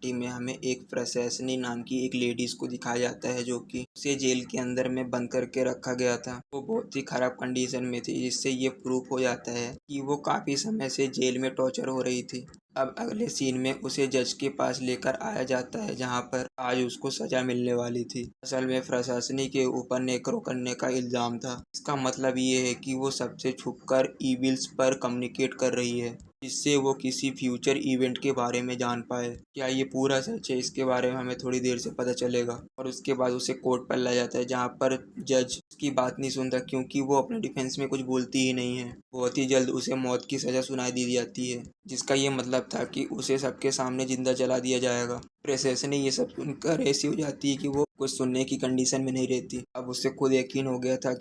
पट्टी में हमें एक प्रशंसनी नाम की एक लेडीज को दिखाया जाता है, जो कि उसे जेल के अंदर में बंद करके रखा गया था। वो बहुत ही खराब कंडीशन में थी, जिससे ये प्रूफ हो जाता है कि वो काफ़ी समय से जेल में टॉर्चर हो रही थी। अब अगले सीन में उसे जज के पास लेकर आया जाता है, जहाँ पर आज उसको सजा मिलने वाली थी। असल में प्रशासनी के ऊपर नेक्रो करने का इल्ज़ाम था। इसका मतलब ये है कि वो सबसे छुपकर ईविल्स पर कम्युनिकेट कर रही है, जिससे वो किसी फ्यूचर इवेंट के बारे में जान पाए। क्या ये पूरा सच है, इसके बारे में हमें थोड़ी देर से पता चलेगा। और उसके बाद उसे कोर्ट पर लाया जाता है, जहाँ पर जज उसकी बात नहीं सुनता, क्योंकि वो अपने डिफेंस में कुछ बोलती ही नहीं है। बहुत ही जल्द उसे मौत की सज़ा सुनाई दी जाती है, जिसका ये मतलब था कि उसे सबके सामने जिंदा जला दिया जाएगा। प्रशासन ये सब सुनकर ऐसी हो जाती है कि वो कुछ सुनने की कंडीशन में नहीं रहती। अब उसे खुद यकीन हो गया था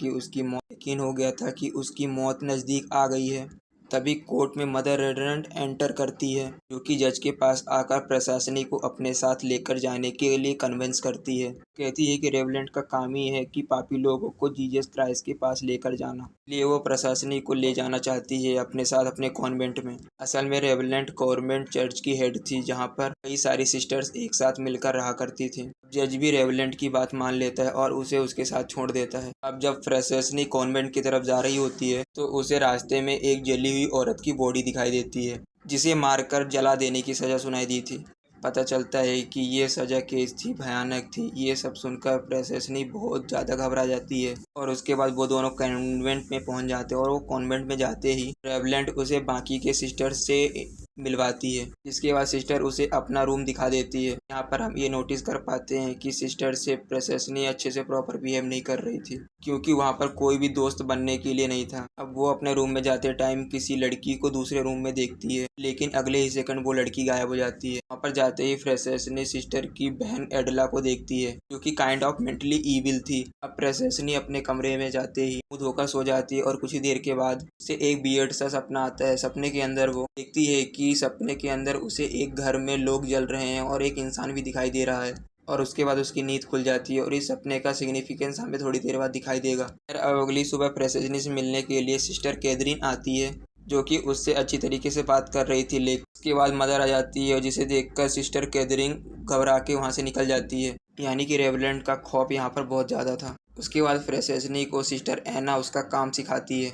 कि उसकी मौत नज़दीक आ गई है। तभी कोर्ट में मदर रेवरेंड एंटर करती है, जो कि जज के पास आकर प्रशासनी को अपने साथ लेकर जाने के लिए कन्विंस करती है। कहती है कि रेवलेंट का काम ही है कि पापी लोगों को जीसस क्राइस्ट के पास लेकर जाना, इसलिए वो प्रशासनी को ले जाना चाहती है अपने साथ अपने कॉन्वेंट में। असल में रेवलेंट गवर्नमेंट चर्च की हेड थी, जहाँ पर कई सारी सिस्टर्स एक साथ मिलकर रहा करती थी। जज भी रेवलेंट की बात मान लेता है और उसे उसके साथ छोड़ देता है। अब जब प्रशासनी कॉन्वेंट की तरफ जा रही होती है, तो उसे रास्ते में एक जली हुई औरत की बॉडी दिखाई देती है, जिसे मारकर जला देने की सज़ा सुनाई दी थी। पता चलता है कि ये सज़ा केस थी, भयानक थी। ये सब सुनकर प्रशासनी बहुत ज़्यादा घबरा जाती है और उसके बाद वो दोनों कॉन्वेंट में पहुंच जाते हैं। और वो कॉन्वेंट में जाते ही रेवलेंट उसे बाकी के सिस्टर से मिलवाती है, जिसके बाद सिस्टर उसे अपना रूम दिखा देती है। यहाँ पर हम ये नोटिस कर पाते हैं कि सिस्टर से प्रशासनी अच्छे से प्रॉपर बिहेव नहीं कर रही थी, क्योंकि वहाँ पर कोई भी दोस्त बनने के लिए नहीं था। अब वो अपने रूम में जाते टाइम किसी लड़की को दूसरे रूम में देखती है, लेकिन अगले ही सेकंड वो लड़की गायब हो जाती है। वहाँ पर जाते ही प्रशासनी सिस्टर की बहन एडला को देखती है, जो कि काइंड ऑफ मेंटली ईविल थी। अब प्रशासनी अपने कमरे में जाते ही वो धोकर सो जाती है और कुछ ही देर के बाद उसे एक वियर्ड सा सपना आता है। सपने के अंदर वो देखती है कि सपने के अंदर उसे एक घर में लोग जल रहे हैं और एक इंसान भी दिखाई दे रहा है। और उसके बाद उसकी नींद खुल जाती है और इस सपने का सिग्निफिकेंस हमें थोड़ी देर बाद दिखाई देगा। फिर अगली सुबह प्रशासनी से मिलने के लिए सिस्टर कैथरीन आती है, जो कि उससे अच्छी तरीके से बात कर रही थी। लेकिन उसके बाद मदर आ जाती है, जिसे देखकर सिस्टर कैथरीन घबरा के वहाँ से निकल जाती है। यानी कि रेवलेंट का खौफ यहाँ पर बहुत ज़्यादा था। उसके बाद प्रशासनी को सिस्टर एना उसका काम सिखाती है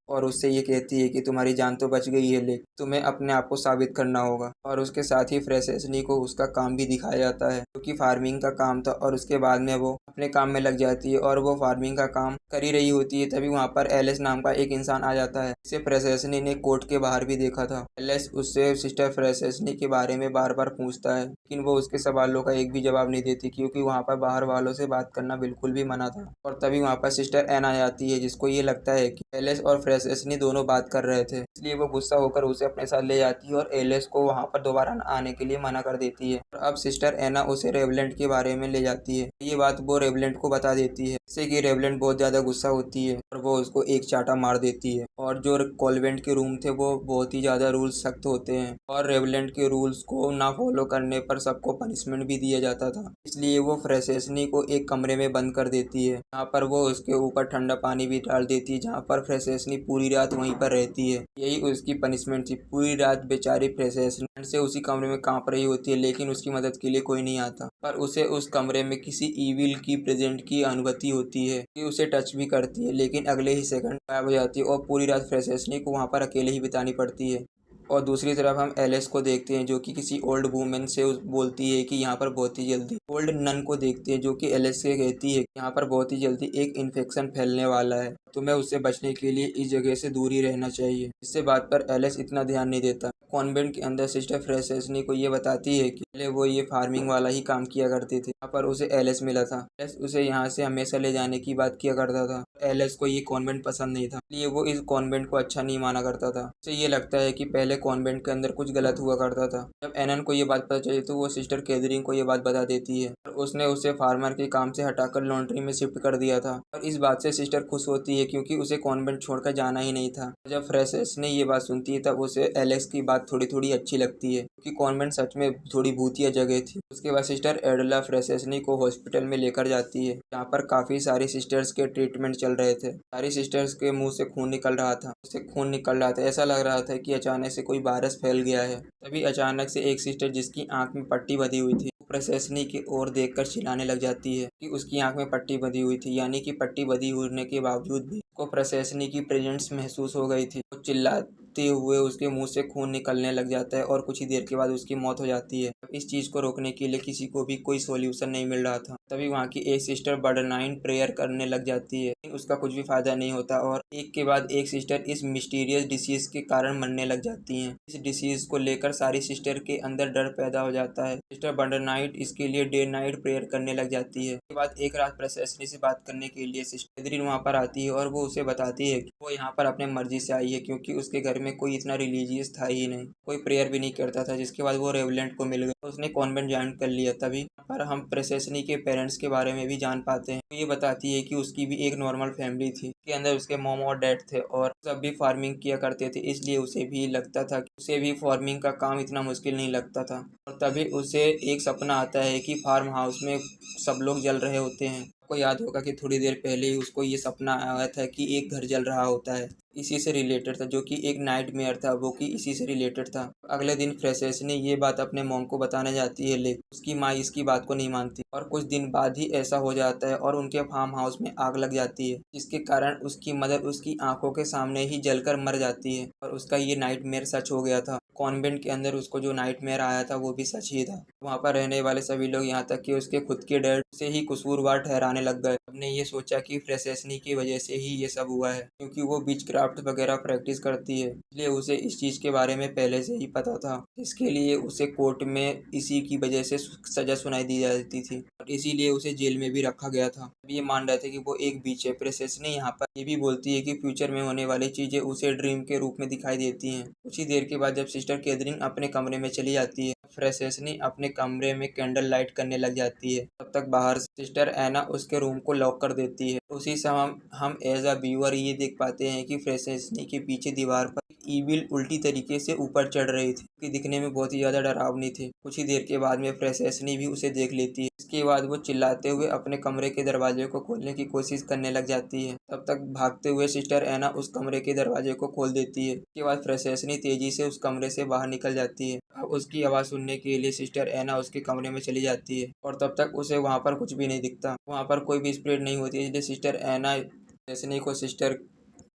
और उससे ये कहती है कि तुम्हारी जान तो बच गई है, लेकिन तुम्हें अपने आप को साबित करना होगा। और उसके साथ ही प्रशासनी को उसका काम भी दिखाया जाता है, जो कि फार्मिंग का काम था। और उसके बाद में वो अपने काम में लग जाती है और वो फार्मिंग का काम कर ही रही होती है। तभी वहाँ पर एलिस नाम का एक इंसान आ जाता है, जिसे प्रशासनी ने कोर्ट के बाहर भी देखा था। एलिस उससे सिस्टर प्रशासनी के बारे में बार बार पूछता है, लेकिन वो उसके सवालों का एक भी जवाब नहीं देती, क्योंकि वहाँ पर बाहर वालों से बात करना बिल्कुल भी मना था। और तभी वहाँ पर सिस्टर एन आ जाती है, जिसको ये लगता है कि एलिस और प्रशासनी दोनों बात कर रहे थे, इसलिए वो गुस्सा होकर उसे अपने साथ ले जाती है और एलिस को वहाँ पर दोबारा आने के लिए मना कर देती है। और अब सिस्टर एना उसे रेवलेंट के बारे में ले जाती है। ये बात वो रेवलेंट को बता देती है, जिससे कि रेवलेंट बहुत ज़्यादा गुस्सा होती है और वो उसको एक चाटा मार देती है। और जो कॉन्वेंट के रूम थे वो बहुत ही ज़्यादा रूल्स सख्त होते हैं और रेवलेंट के रूल्स को ना फॉलो करने पर सबको पनिशमेंट भी दिया जाता था, इसलिए वो प्रशासनी को एक कमरे में बंद कर देती है। यहाँ पर वो उसके ऊपर ठंडा पानी भी डाल देती है, जहाँ पर प्रशासनी पूरी रात वहीं पर रहती है। यही उसकी पनिशमेंट थी। पूरी रात बेचारी प्रशासनी से उसी कमरे में कांप रही होती है, लेकिन उसकी मदद के लिए कोई नहीं आता। पर उसे उस कमरे में किसी ईविल की प्रेजेंट की अनुभूति होती है कि उसे टच भी करती है, लेकिन अगले ही सेकंड गायब हो जाती है और पूरी रात प्रशासनी को वहाँ पर अकेले ही बितानी पड़ती है। और दूसरी तरफ हम एलिस को देखते हैं, जो कि किसी ओल्ड वुमेन से बोलती है कि यहाँ पर बहुत ही जल्दी ओल्ड नन को देखते हैं, जो कि एलिस से कहती है कि यहाँ पर बहुत ही जल्दी एक इन्फेक्शन फैलने वाला है, तुम्हें उससे बचने के लिए इस जगह से दूर ही रहना चाहिए। इससे बात पर एलिस इतना ध्यान नहीं देता। कॉन्वेंट के अंदर सिस्टर प्रशासनी को ये बताती है कि पहले वो ये फार्मिंग वाला ही काम किया करते थे। यहाँ पर उसे एलिस मिला था। एलिस उसे यहाँ से हमेशा ले जाने की बात किया करता था। एलिस को ये कॉन्वेंट पसंद नहीं था, इसलिए वो इस कॉन्वेंट को अच्छा नहीं माना करता था। उसे ये लगता है कि पहले कॉन्वेंट के अंदर कुछ गलत हुआ करता था। जब एनन को ये बात पता चली तो वो सिस्टर कैथरीन को ये बात बता देती है और उसने उसे फार्मर के काम से हटाकर लॉन्ड्री में शिफ्ट कर दिया था। और इस बात से सिस्टर खुश होती है, क्योंकि उसे कॉन्वेंट छोड़कर जाना ही नहीं था। जब प्रशासनी ये बात सुनती है तब उसे एलेक्स की बात थोड़ी थोड़ी अच्छी लगती है, क्योंकि कॉन्वेंट सच में थोड़ी भूतिया जगह थी। उसके बाद सिस्टर एडला प्रशासनी को हॉस्पिटल में लेकर जाती है, जहाँ पर काफ़ी सारी सिस्टर्स के ट्रीटमेंट चल निकल रहे थे। सारी सिस्टर्स के मुंह से खून निकल रहा था, उससे खून निकल रहा था। ऐसा लग रहा था कि अचानक से कोई वायरस फैल गया है। तभी अचानक से एक सिस्टर जिसकी आंख में पट्टी बंधी हुई थी, प्रशंसनी की ओर देखकर चिल्लाने लग जाती है कि उसकी आंख में पट्टी बंधी हुई थी, यानी कि पट्टी बंधी होने के बावजूद भी उसको प्रशंसनी की प्रेजेंस महसूस हो गई थी। वो चिल्लाते हुए उसके मुंह से खून निकलने लग जाता है और कुछ ही देर के बाद उसकी मौत हो जाती है। अब इस चीज को रोकने के लिए किसी को भी कोई सोल्यूशन नहीं मिल रहा था। तभी वहाँ की एक सिस्टर बर्डनाइन प्रेयर करने लग जाती है, लेकिन उसका कुछ भी फायदा नहीं होता और एक के बाद एक सिस्टर इस मिस्टीरियस डिसीज के कारण मरने लग जाती हैं। इस डिसीज को लेकर सारी सिस्टर के अंदर डर पैदा हो जाता है। सिस्टर बर्डनाइट इसके लिए डे नाइट प्रेयर करने लग जाती है। उसके बाद एक रात प्रशंसनी से बात करने के लिए सिस्टर कैथरीन वहाँ पर आती है और वो उसे बताती है कि वो यहाँ पर अपने मर्जी से आई है, क्योंकि उसके घर में कोई इतना रिलीजियस था ही नहीं, कोई प्रेयर भी नहीं करता था। जिसके बाद वो रेवलेंट को मिल गई, उसने कॉन्वेंट ज्वाइन कर लिया। तभी पर हम प्रशंसनी के पेरेंट्स के बारे में भी जान पाते हैं। तो ये बताती है कि उसकी भी एक नॉर्मल फैमिली थी, के अंदर उसके मॉम और डैड थे और सब भी फार्मिंग किया करते थे, इसलिए उसे भी लगता था कि उसे भी फार्मिंग का काम इतना मुश्किल नहीं लगता था। और तभी उसे एक सपना आता है कि फार्म हाउस में सब लोग जल रहे होते हैं। आपको याद होगा कि थोड़ी देर पहले ही उसको ये सपना आया था कि एक घर जल रहा होता है, इसी से रिलेटेड था, जो कि एक नाइटमेयर था, वो कि इसी से रिलेटेड था। अगले दिन फ्रेसेस ये बात अपने मॉम को बताने जाती है, लेकिन उसकी माँ इसकी बात को नहीं मानती और कुछ दिन बाद ही ऐसा हो जाता है और उनके फार्म हाउस में आग लग जाती है, जिसके कारण उसकी मदर उसकी आंखों के सामने ही जलकर मर जाती है और उसका ये नाइटमेयर सच हो गया था। कॉन्वेंट के अंदर उसको जो नाइटमेयर आया था वो भी सच ही था। वहाँ पर रहने वाले सभी लोग, यहाँ तक कि उसके खुद के डैड से ही कसूरवार ठहराने लग गए। हमने ये सोचा कि फ्रेसेसनी की वजह से ही ये सब हुआ है, क्योंकि वो बीच क्राफ्ट वगैरह प्रैक्टिस करती है, इसलिए उसे इस चीज़ के बारे में पहले से ही पता था। इसके लिए उसे कोर्ट में इसी की वजह से सजा सुनाई दी जाती थी और इसीलिए उसे जेल में भी रखा गया था। अब ये मान रहे थे कि वो एक बीच है। फ्रेसेसनी यहाँ पर ये भी बोलती है कि फ्यूचर में होने वाली चीज़ें उसे ड्रीम के रूप में दिखाई देती हैं। कुछ ही देर के बाद जब सिस्टर कैथरीन अपने कमरे में चली जाती है, फ्रेसेसनी अपने कमरे में कैंडल लाइट करने लग जाती है। तब तक बाहर सिस्टर एना उसके रूम को लॉक कर देती है। उसी समय हम एज अ व्यूअर ये देख पाते हैं कि फ्रेसेसनी के पीछे दीवार पर ईविल उल्टी तरीके से ऊपर चढ़ रही थी, कि दिखने में बहुत ही ज्यादा डरावनी थी। कुछ ही देर के बाद में फ्रेसेसनी भी उसे देख लेती है। इसके बाद वो चिल्लाते हुए अपने कमरे के दरवाजे को खोलने की कोशिश करने लग जाती है। तब तक भागते हुए सिस्टर एना उस कमरे के दरवाजे को खोल देती है। इसके बाद फ्रेसेसनी तेजी से उस कमरे से बाहर निकल जाती है। अब उसकी आवाज़ सुनने के लिए सिस्टर एना उसके कमरे में चली जाती है और तब तक उसे वहाँ पर कुछ भी नहीं दिखता, वहाँ पर कोई भी स्प्रेड नहीं होती है, इसलिए सिस्टर एना फ्रेसेसनी को सिस्टर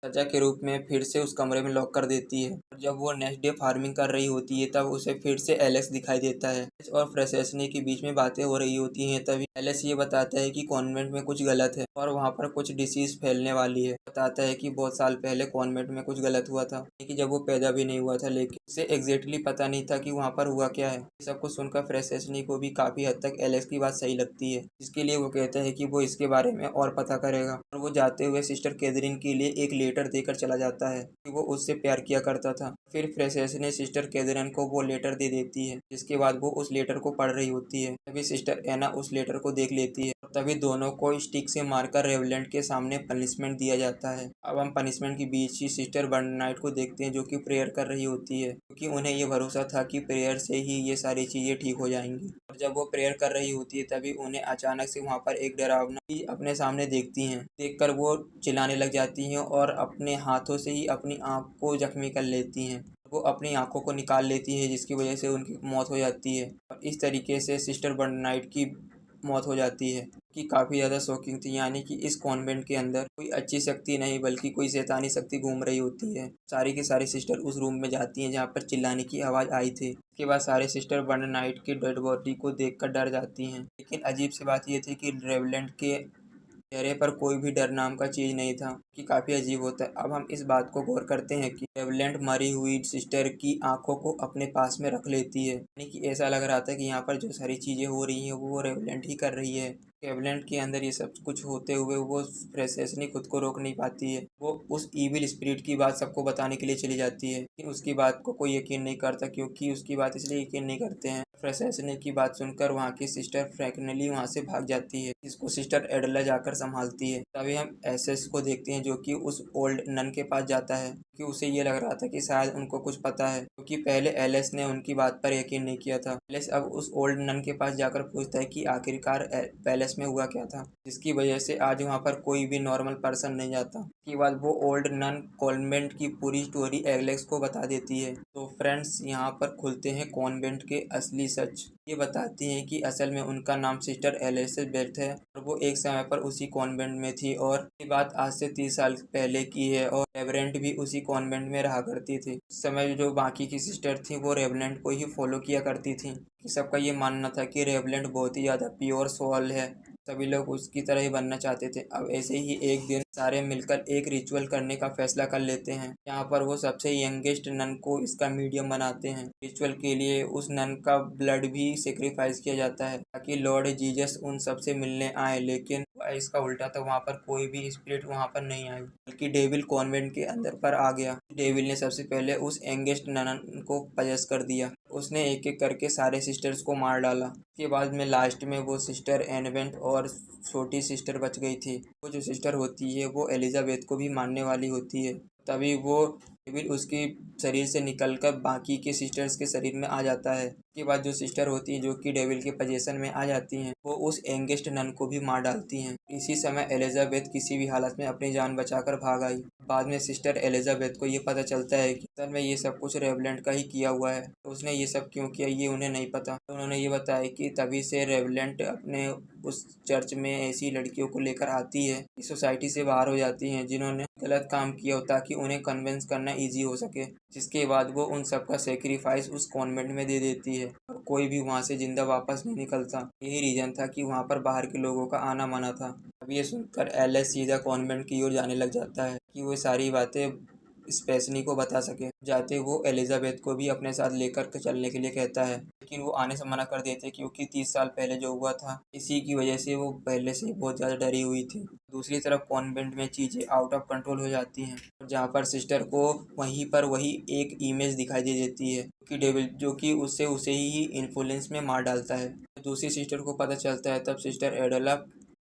सजा के रूप में फिर से उस कमरे में लॉक कर देती है। और जब वो नेक्स्ट डे फार्मिंग कर रही होती है तब उसे फिर से एलेक्स दिखाई देता है और फ्रेसेसनी के बीच में बातें हो रही होती हैं। तभी एलेक्स ये बताता है कि कॉन्वेंट में कुछ गलत है और वहाँ पर कुछ डिसीज फैलने वाली है। बताता है कि बहुत साल पहले कॉन्वेंट में कुछ गलत हुआ था, कि जब वो पैदा भी नहीं हुआ था, लेकिन उसे एग्जैक्टली पता नहीं था कि वहाँ पर हुआ क्या है। सब कुछ सुनकर फ्रेसेसनी को भी काफी हद तक एलेक्स की बात सही लगती है, जिसके लिए वो कहता है कि वो इसके बारे में और पता करेगा। और वो जाते हुए सिस्टर कैथरीन के लिए एक लेटर देकर चला जाता है कि वो उससे प्यार किया करता था। फिर फ्रेसेसनी सिस्टर कैथरीन को वो लेटर दे देती है, जिसके बाद वो उस लेटर को पढ़ रही होती है। तभी सिस्टर एना उस लेटर को देख लेती है और तभी दोनों को स्टिक से मारकर रेवलेंट के सामने पनिशमेंट दिया जाता है। अब हम पनिशमेंट के बीच ही सिस्टर बर्नाइट को देखते हैं, जो कि प्रेयर कर रही होती है, क्योंकि उन्हें ये भरोसा था कि प्रेयर से ही ये सारी चीजें ठीक हो जाएंगी। और जब वो प्रेयर कर रही होती है तभी उन्हें अचानक से वहाँ पर एक डरावना ही अपने सामने देखती हैं। देखकर वो चिल्लाने लग जाती हैं और अपने हाथों से ही अपनी आँख को जख्मी कर लेती हैं। वो अपनी आंखों को निकाल लेती है, जिसकी वजह से उनकी मौत हो जाती है और इस तरीके से सिस्टर बर्नाइट की मौत हो जाती है, कि काफ़ी ज़्यादा शॉकिंग थी। यानी कि इस कॉन्वेंट के अंदर कोई अच्छी शक्ति नहीं बल्कि कोई शैतानी शक्ति घूम रही होती है। सारी की सारी सिस्टर उस रूम में जाती हैं जहाँ पर चिल्लाने की आवाज़ आई थी। उसके बाद सारे सिस्टर बर्नाइट की डेड बॉडी को देखकर डर जाती हैं, लेकिन अजीब सी बात यह थी कि रेवलेंट के चेहरे पर कोई भी डर नाम का चीज नहीं था, कि काफी अजीब होता है। अब हम इस बात को गौर करते हैं कि रेवलेंट मरी हुई सिस्टर की आंखों को अपने पास में रख लेती है, यानी कि ऐसा लग रहा था कि यहाँ पर जो सारी चीजें हो रही हैं वो रेवलेंट ही कर रही है। रेवलेंट के अंदर ये सब कुछ होते हुए वो फ्रेसेसनी खुद को रोक नहीं पाती है। वो उस ईविल स्पिरिट की बात सबको बताने के लिए चली जाती है, लेकिन उसकी बात को कोई यकीन नहीं करता, क्योंकि उसकी बात इसलिए यकीन नहीं करते हैं। फ्रेसेसनी की बात सुनकर वहाँ की सिस्टर फ्रैंकनली वहाँ से भाग जाती है, जिसको सिस्टर एडला जाकर संभालती है। तभी हम एसेस को देखते हैं, जो कि उस ओल्ड नन के पास जाता है, कि उसे ये लग रहा था कि शायद उनको कुछ पता है, क्योंकि पहले एलिस ने उनकी बात पर यकीन नहीं किया था। एलिस अब उस ओल्ड नन के पास जाकर पूछता है कि आखिरकार पैलेस में हुआ क्या था, जिसकी वजह से आज वहाँ पर कोई भी नॉर्मल पर्सन नहीं जाता। उसके बाद वो ओल्ड नन कॉन्वेंट की पूरी स्टोरी एलेक्स को बता देती है। तो फ्रेंड्स, यहाँ पर खुलते हैं कॉन्वेंट के असली सच। ये बताती हैं कि असल में उनका नाम सिस्टर एलिजाबेथ है और वो एक समय पर उसी कॉन्वेंट में थी, और ये बात आज से 30 साल पहले की है, और रेवरेंट भी उसी कॉन्वेंट में रहा करती थी। उस समय जो बाकी की सिस्टर थी वो रेवरेंट को ही फॉलो किया करती थी। कि सबका ये मानना था कि रेवरेंट बहुत ही ज़्यादा प्योर सोल है, सभी लोग उसकी तरह ही बनना चाहते थे। अब ऐसे ही एक दिन सारे मिलकर एक रिचुअल करने का फैसला कर लेते हैं। यहाँ पर वो सबसे यंगेस्ट नन को इसका मीडियम बनाते हैं। रिचुअल के लिए उस नन का ब्लड भी सेक्रीफाइस किया जाता है ताकि लॉर्ड जीसस उन सबसे मिलने आए, लेकिन इसका उल्टा था, वहाँ पर कोई भी स्पिरिट वहाँ पर नहीं आई, बल्कि डेविल कॉन्वेंट के अंदर पर आ गया। डेविल ने सबसे पहले उस यंगेस्ट नन को पजेस कर दिया। उसने एक एक करके सारे सिस्टर्स को मार डाला। उसके बाद में लास्ट में वो सिस्टर एनवेंट और छोटी सिस्टर बच गई थी। वो जो सिस्टर होती है वो एलिजाबेथ को भी मारने वाली होती है। तभी वो डेविल उसके शरीर से निकलकर बाकी के सिस्टर्स के शरीर में आ जाता है। उसके बाद जो सिस्टर होती है जो कि डेविल के पोजीशन में आ जाती हैं, वो उस यंगेस्ट नन को भी मार डालती हैं। इसी समय एलिजाबेथ किसी भी हालत में अपनी जान बचाकर भाग आई। बाद में सिस्टर एलिजाबेथ को ये पता चलता है कि असल में ये सब कुछ रेवलेंट का ही किया हुआ है। तो उसने ये सब क्यों किया ये उन्हें नहीं पता। तो उन्होंने ये बताया कि तभी से रेवलेंट अपने उस चर्च में ऐसी लड़कियों को लेकर आती है कि सोसाइटी से बाहर हो जाती हैं जिन्होंने गलत काम किया हो, ताकि उन्हें कन्विंस करना इजी हो सके। जिसके बाद वो उन सब का सेक्रीफाइस उस कॉन्वेंट में दे देती है और कोई भी वहाँ से जिंदा वापस नहीं निकलता। यही रीजन था कि वहाँ पर बाहर के लोगों का आना मना था। अब ये सुनकर एलिस सीधा कॉन्वेंट की ओर जाने लग जाता है कि वो सारी बातें स्पेसनी को बता सके। जाते वो एलिजाबेथ को भी अपने साथ लेकर के चलने के लिए कहता है, लेकिन वो आने से मना कर देते क्योंकि 30 साल पहले जो हुआ था इसी की वजह से वो पहले से बहुत ज़्यादा डरी हुई थी। दूसरी तरफ कॉन्वेंट में चीज़ें आउट ऑफ कंट्रोल हो जाती हैं, जहाँ पर सिस्टर को वहीं पर वही एक इमेज दिखाई दे देती है कि डेविल जो कि उसे ही इन्फ्लुएंस में मार डालता है। दूसरी सिस्टर को पता चलता है तब सिस्टर एडोला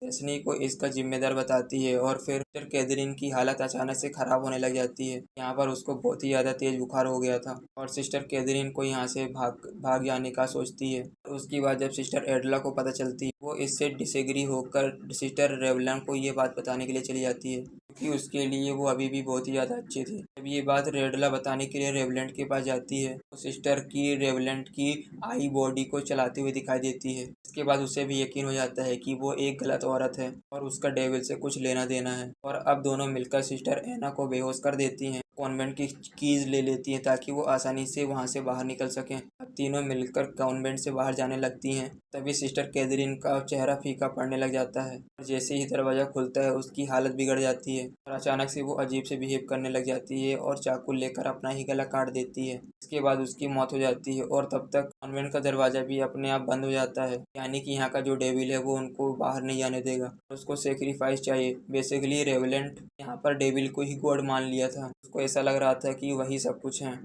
डेस्नी को इसका जिम्मेदार बताती है, और फिर सिस्टर कैथरीन की हालत अचानक से खराब होने लग जाती है। यहाँ पर उसको बहुत ही ज़्यादा तेज बुखार हो गया था और सिस्टर कैथरीन को यहाँ से भाग जाने का सोचती है। उसके बाद जब सिस्टर एडला को पता चलती है, वो इससे डिसएग्री होकर सिस्टर रेवलन को ये बात बताने के लिए चली जाती है, क्योंकि उसके लिए वो अभी भी बहुत ही ज़्यादा अच्छी थी। जब ये बात रेडला बताने के लिए रेवलेंट के पास जाती है तो सिस्टर की रेवलेंट की आई बॉडी को चलाते हुए दिखाई देती है। इसके बाद उसे भी यकीन हो जाता है कि वो एक गलत औरत है और उसका डेविल से कुछ लेना देना है, और अब दोनों मिलकर सिस्टर एना को बेहोश कर देती हैं। कॉन्वेंट की कीज ले लेती हैं ताकि वो आसानी से वहाँ से बाहर निकल सकें। अब तीनों मिलकर कॉन्वेंट से बाहर जाने लगती हैं। तभी सिस्टर कैथरीन का चेहरा फीका पड़ने लग जाता है और जैसे ही दरवाज़ा खुलता है उसकी हालत बिगड़ जाती है और अचानक से वो अजीब से बिहेव करने लग जाती है और चाकू लेकर अपना ही गला काट देती है। इसके बाद उसकी मौत हो जाती है और तब तक कॉन्वेंट का दरवाज़ा भी अपने आप बंद हो जाता है, यानी कि यहाँ का जो डेविल है वो उनको बाहर नहीं आने देगा। उसको सेक्रीफाइस चाहिए। बेसिकली रेवलेंट यहाँ पर डेविल को ही गॉड मान लिया था। उसको ऐसा लग रहा था कि वही सब कुछ है।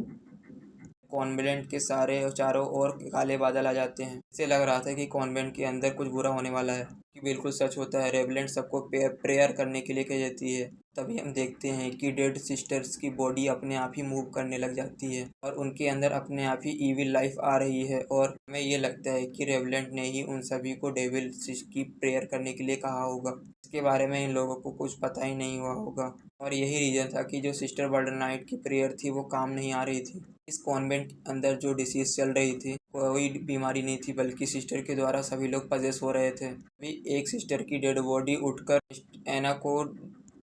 कॉन्वेंट के चारों ओर काले बादल आ जाते हैं। इसे लग रहा था कि कॉन्वेंट के अंदर कुछ बुरा होने वाला है, कि बिल्कुल सच होता है। रेवलेंट सबको प्रेयर करने के लिए कह देती है। तभी हम देखते हैं कि डेड सिस्टर्स की बॉडी अपने आप ही मूव करने लग जाती है और उनके अंदर अपने आप ही ईविल लाइफ आ रही है, और हमें ये लगता है कि रेवलेंट ने ही उन सभी को डेविल की प्रेयर करने के लिए कहा होगा। इसके बारे में इन लोगों को कुछ पता ही नहीं हुआ होगा, और यही रीज़न था कि जो सिस्टर बर्डन नाइट की प्रेयर थी वो काम नहीं आ रही थी। इस कॉन्वेंट अंदर जो डिसीज़ चल रही थी कोई बीमारी नहीं थी, बल्कि सिस्टर के द्वारा सभी लोग पजेस हो रहे थे। अभी एक सिस्टर की डेड बॉडी उठकर एना को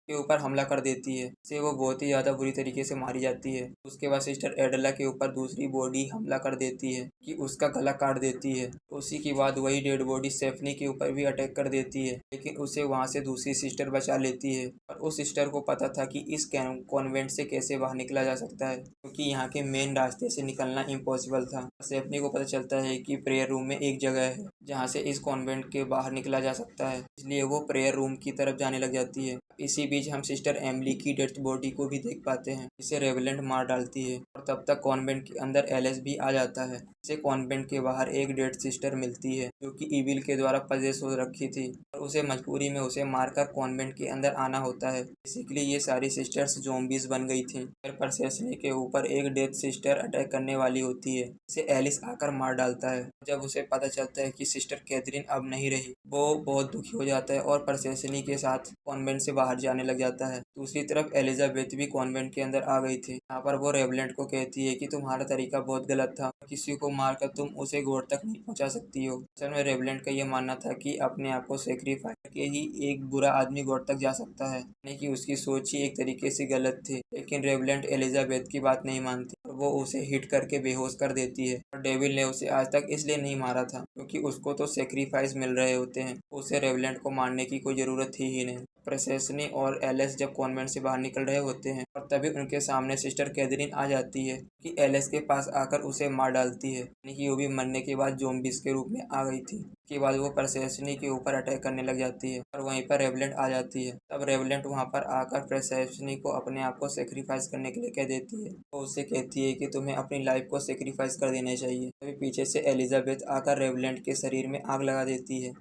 के ऊपर हमला कर देती है, इससे वो बहुत ही ज़्यादा बुरी तरीके से मारी जाती है। उसके बाद सिस्टर एडला के ऊपर दूसरी बॉडी हमला कर देती है कि उसका गला काट देती है। उसी के बाद वही डेड बॉडी स्टेफनी के ऊपर भी अटैक कर देती है, लेकिन उसे वहाँ से दूसरी सिस्टर बचा लेती है। और उस सिस्टर को पता था कि इस कॉन्वेंट से कैसे बाहर निकला जा सकता है, क्योंकि यहाँ के मेन रास्ते से निकलना इम्पॉसिबल था। स्टेफनी को पता चलता है कि प्रेयर रूम में एक जगह है जहाँ से इस कॉन्वेंट के बाहर निकला जा सकता है, इसलिए वो प्रेयर रूम की तरफ जाने लग जाती है। इसी बीच हम सिस्टर एमिली की डेड बॉडी को भी देख पाते हैं, जिसे रेवलेंट मार डालती है और तब तक कॉन्वेंट के अंदर एलिस भी आ जाता है। इसे कॉन्वेंट के बाहर एक डेड सिस्टर मिलती है जो कि इविल के द्वारा पजेस हो रखी थी और उसे मजबूरी में उसे मारकर कॉन्वेंट के अंदर आना होता है। बेसिकली ये सारी सिस्टर्स ज़ॉम्बीज बन गई थी। फिर परसेफनी के ऊपर एक डेथ सिस्टर अटैक करने वाली होती है, इसे एलिस आकर मार डालता है। जब उसे पता चलता है कि सिस्टर कैथरीन अब नहीं रही, वो बहुत दुखी हो जाता है और परसेफनी के साथ कॉन्वेंट से बाहर जाने लग जाता है। दूसरी तरफ एलिजाबेथ भी कॉन्वेंट के अंदर आ गई थी। यहाँ पर वो रेवलेंट को कहती है कि तुम्हारा तरीका बहुत गलत था, किसी को मारकर तुम उसे गॉड तक नहीं पहुंचा सकती हो। असल में रेवलेंट का ये मानना था कि अपने आप को सेक्रीफाइस करके ही एक बुरा आदमी गॉड तक जा सकता है, यानी कि उसकी सोच ही एक तरीके से गलत थी। लेकिन रेवलेंट एलिजाबेथ की बात नहीं मानती और वो उसे हिट करके बेहोश कर देती है। और डेविल ने उसे आज तक इसलिए नहीं मारा था क्योंकि उसको तो सेक्रीफाइस मिल रहे होते हैं, उसे रेवलेंट को मारने की कोई ज़रूरत थी ही नहीं। प्रेसेसनी और एलिस जब कॉन्वेंट से बाहर निकल रहे होते हैं और तभी उनके सामने सिस्टर कैथरीन आ जाती है कि एलिस के पास आकर उसे मार डालती है, यानी कि वो भी मरने के बाद ज़ॉम्बीज़ के रूप में आ गई थी। उसके बाद वो परसेफनी के ऊपर अटैक करने लग जाती है और वहीं पर रेवलेंट आ जाती है। तब रेवलेंट वहाँ पर आकर परसेफनी को अपने आप को सेक्रीफाइस करने के लिए कह देती है। वो उससे कहती है कि तुम्हें अपनी लाइफ को सेक्रीफाइस कर देना चाहिए। तभी पीछे से एलिजाबेथ आकर रेवलेंट के शरीर में आग लगा देती है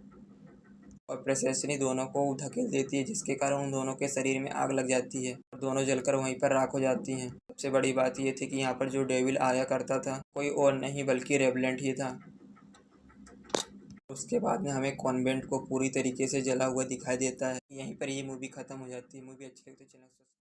और परसेफनी दोनों को धकेल देती है, जिसके कारण उन दोनों के शरीर में आग लग जाती है और दोनों जलकर वहीं पर राख हो जाती हैं। सबसे बड़ी बात यह थी कि यहाँ पर जो डेविल आया करता था कोई और नहीं बल्कि रेवलेंट ही था। उसके बाद में हमें कॉन्वेंट को पूरी तरीके से जला हुआ दिखाई देता है। यहीं पर ये मूवी खत्म हो जाती है। मूवी अच्छी लगी तो चैनल